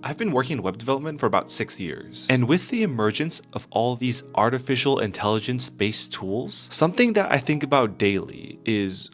I've been working in web development for about 6 years. And with the emergence of all these artificial intelligence-based tools, something that I think about daily is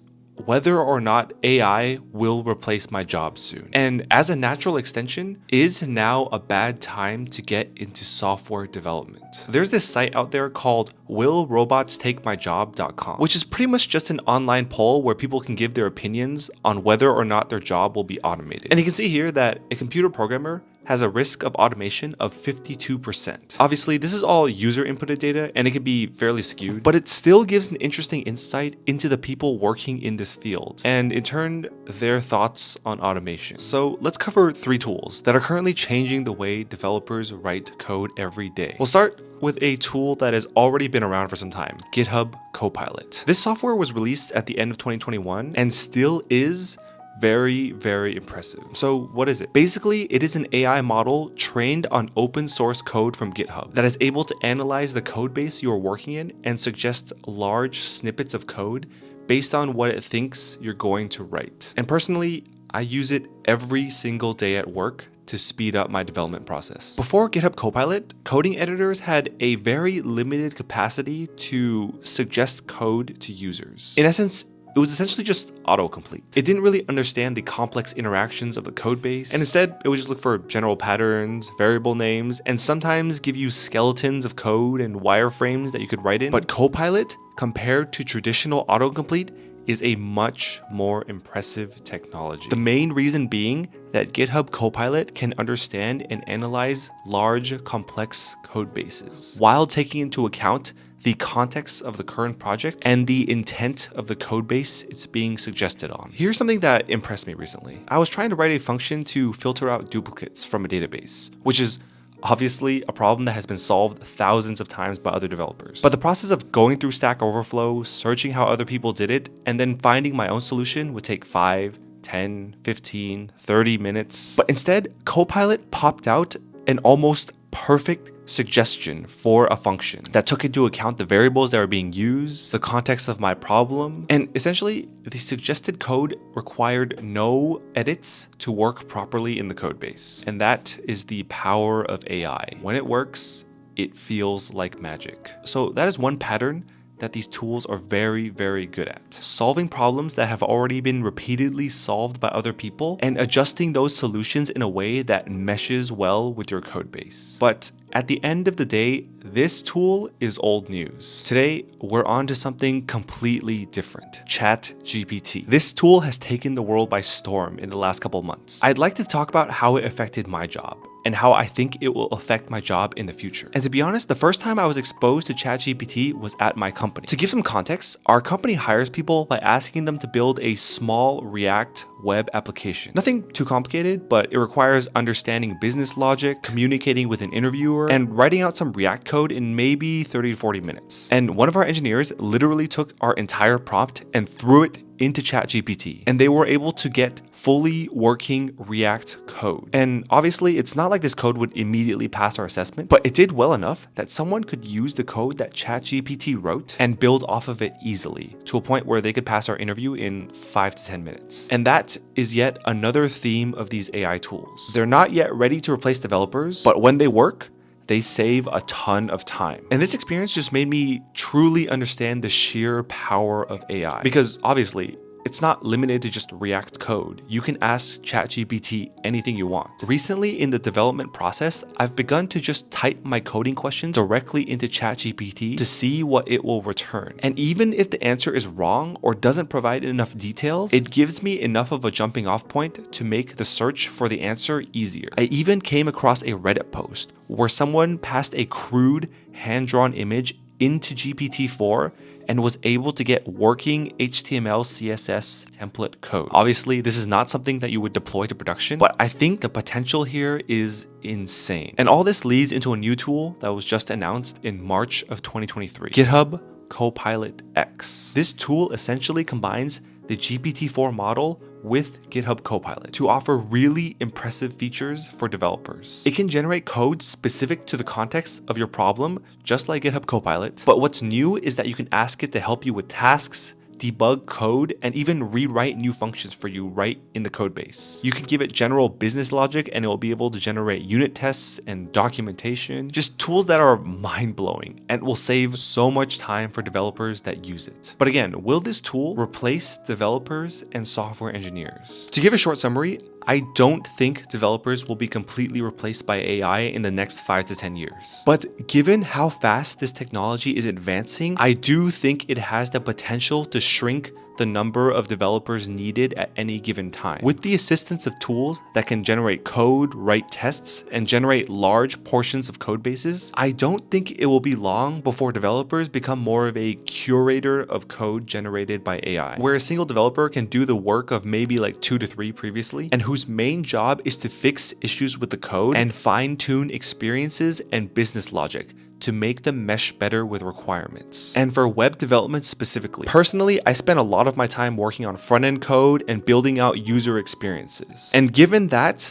whether or not AI will replace my job soon. And as a natural extension, is now a bad time to get into software development? There's this site out there called willrobotstakemyjob.com, which is pretty much just an online poll where people can give their opinions on whether or not their job will be automated. And you can see here that a computer programmer has a risk of automation of 52%. Obviously, this is all user inputted data and it can be fairly skewed, but it still gives an interesting insight into the people working in this field and in turn, their thoughts on automation. So let's cover 3 tools that are currently changing the way developers write code every day. We'll start with a tool that has already been around for some time, GitHub Copilot. This software was released at the end of 2021 and still is very, very impressive. So what is it? Basically, it is an AI model trained on open source code from GitHub that is able to analyze the code base you are working in and suggest large snippets of code based on what it thinks you're going to write. And personally, I use it every single day at work to speed up my development process. Before GitHub Copilot, coding editors had a very limited capacity to suggest code to users. In essence, it was essentially just autocomplete. It didn't really understand the complex interactions of the code base, and instead it would just look for general patterns, variable names, and sometimes give you skeletons of code and wireframes that you could write in. But Copilot, compared to traditional autocomplete, is a much more impressive technology. The main reason being that GitHub Copilot can understand and analyze large, complex code bases while taking into account the context of the current project and the intent of the code base it's being suggested on. Here's something that impressed me recently. I was trying to write a function to filter out duplicates from a database, which is obviously a problem that has been solved thousands of times by other developers. But the process of going through Stack Overflow, searching how other people did it, and then finding my own solution would take 5, 10, 15, 30 minutes. But instead, Copilot popped out an almost perfect suggestion for a function that took into account the variables that are being used, the context of my problem, and essentially the suggested code required no edits to work properly in the code base. And that is the power of AI. When it works, it feels like magic. So that is one pattern that these tools are very, very good at. Solving problems that have already been repeatedly solved by other people and adjusting those solutions in a way that meshes well with your code base. But at the end of the day, this tool is old news. Today, we're on to something completely different, ChatGPT. This tool has taken the world by storm in the last couple months. I'd like to talk about how it affected my job and how I think it will affect my job in the future. And to be honest, the first time I was exposed to ChatGPT was at my company. To give some context, our company hires people by asking them to build a small React web application. Nothing too complicated, but it requires understanding business logic, communicating with an interviewer, and writing out some React code in maybe 30 to 40 minutes. And one of our engineers literally took our entire prompt and threw it into ChatGPT, and they were able to get fully working React code. And obviously, it's not like this code would immediately pass our assessment, but it did well enough that someone could use the code that ChatGPT wrote and build off of it easily to a point where they could pass our interview in 5 to 10 minutes. And that is yet another theme of these AI tools. They're not yet ready to replace developers, but when they work, they save a ton of time. And this experience just made me truly understand the sheer power of AI. Because obviously, it's not limited to just React code. You can ask ChatGPT anything you want. Recently in the development process, I've begun to just type my coding questions directly into ChatGPT to see what it will return. And even if the answer is wrong or doesn't provide enough details, it gives me enough of a jumping off point to make the search for the answer easier. I even came across a Reddit post where someone passed a crude hand-drawn image into GPT-4 and was able to get working HTML, CSS template code. Obviously, this is not something that you would deploy to production, but I think the potential here is insane. And all this leads into a new tool that was just announced in March of 2023, GitHub Copilot X. This tool essentially combines the GPT-4 model with GitHub Copilot to offer really impressive features for developers. It can generate code specific to the context of your problem, just like GitHub Copilot. But what's new is that you can ask it to help you with tasks, debug code, and even rewrite new functions for you right in the code base. You can give it general business logic and it will be able to generate unit tests and documentation, just tools that are mind-blowing and will save so much time for developers that use it. But again, will this tool replace developers and software engineers? To give a short summary, I don't think developers will be completely replaced by AI in the next 5 to 10 years. But given how fast this technology is advancing, I do think it has the potential to shrink the number of developers needed at any given time. With the assistance of tools that can generate code, write tests, and generate large portions of code bases, I don't think it will be long before developers become more of a curator of code generated by AI, where a single developer can do the work of maybe like 2 to 3 previously, and whose main job is to fix issues with the code and fine-tune experiences and business logic to make them mesh better with requirements. And for web development specifically, personally, I spent a lot of my time working on front-end code and building out user experiences. And given that,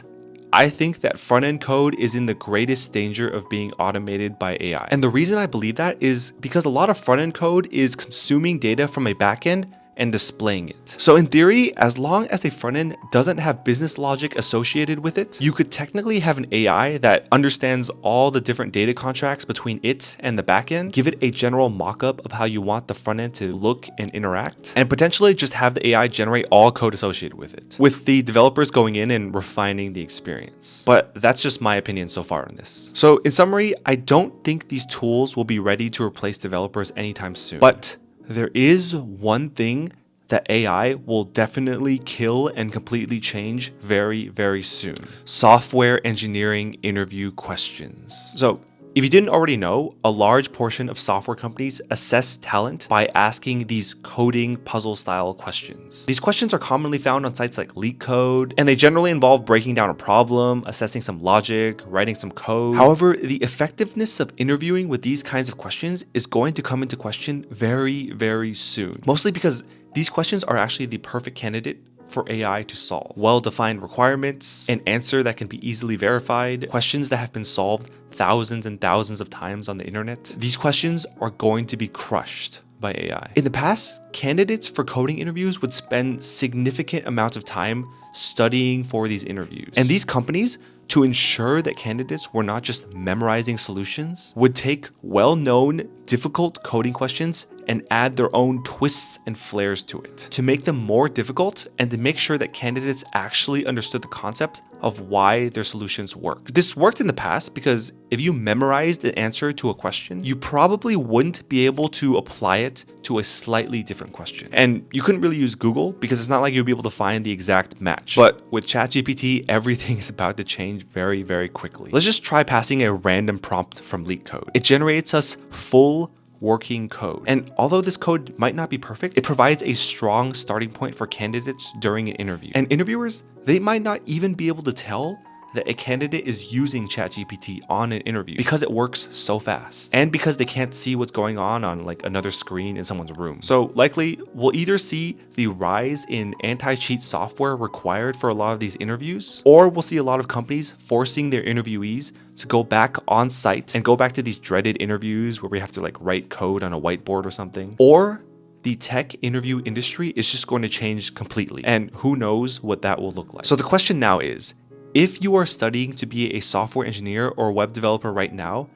I think that front-end code is in the greatest danger of being automated by AI. And the reason I believe that is because a lot of front-end code is consuming data from a backend and displaying it. So in theory, as long as a front end doesn't have business logic associated with it, you could technically have an AI that understands all the different data contracts between it and the backend, give it a general mock-up of how you want the front end to look and interact, and potentially just have the AI generate all code associated with it, with the developers going in and refining the experience. But that's just my opinion so far on this. So in summary, I don't think these tools will be ready to replace developers anytime soon. But there is one thing that AI will definitely kill and completely change very, very soon. Software engineering interview questions. So if you didn't already know, a large portion of software companies assess talent by asking these coding puzzle style questions. These questions are commonly found on sites like LeetCode, and they generally involve breaking down a problem, assessing some logic, writing some code. However, the effectiveness of interviewing with these kinds of questions is going to come into question very, very soon. Mostly because these questions are actually the perfect candidate for AI to solve. Well-defined requirements, an answer that can be easily verified, questions that have been solved thousands and thousands of times on the internet. These questions are going to be crushed by AI. In the past, candidates for coding interviews would spend significant amounts of time studying for these interviews. And these companies, to ensure that candidates were not just memorizing solutions, would take well-known, difficult coding questions and add their own twists and flares to it to make them more difficult and to make sure that candidates actually understood the concept of why their solutions work. This worked in the past because if you memorized the answer to a question, you probably wouldn't be able to apply it to a slightly different question. And you couldn't really use Google because it's not like you'll be able to find the exact match. But with ChatGPT, everything is about to change very, very quickly. Let's just try passing a random prompt from LeetCode. It generates us full working code. And although this code might not be perfect, it provides a strong starting point for candidates during an interview. And interviewers, they might not even be able to tell that a candidate is using ChatGPT on an interview because it works so fast and because they can't see what's going on like another screen in someone's room. So likely we'll either see the rise in anti-cheat software required for a lot of these interviews, or we'll see a lot of companies forcing their interviewees to go back on site and go back to these dreaded interviews where we have to like write code on a whiteboard or something. Or the tech interview industry is just going to change completely, and who knows what that will look like. So the question now is, if you are studying to be a software engineer or web developer right now,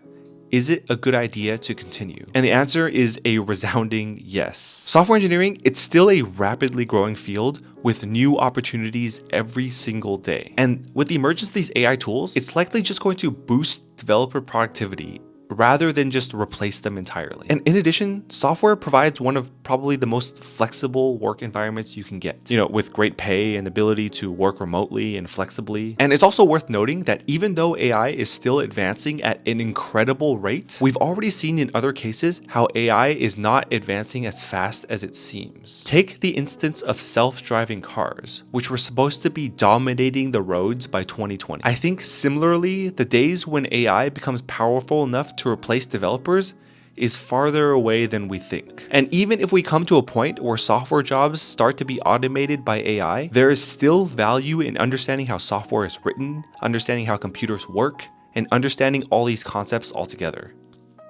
is it a good idea to continue? And the answer is a resounding yes. Software engineering, it's still a rapidly growing field with new opportunities every single day. And with the emergence of these AI tools, it's likely just going to boost developer productivity rather than just replace them entirely. And in addition, software provides one of probably the most flexible work environments you can get, with great pay and ability to work remotely and flexibly. And it's also worth noting that even though AI is still advancing at an incredible rate, we've already seen in other cases how AI is not advancing as fast as it seems. Take the instance of self-driving cars, which were supposed to be dominating the roads by 2020. I think similarly, the days when AI becomes powerful enough to replace developers is farther away than we think. And even if we come to a point where software jobs start to be automated by AI, there is still value in understanding how software is written, understanding how computers work, and understanding all these concepts altogether.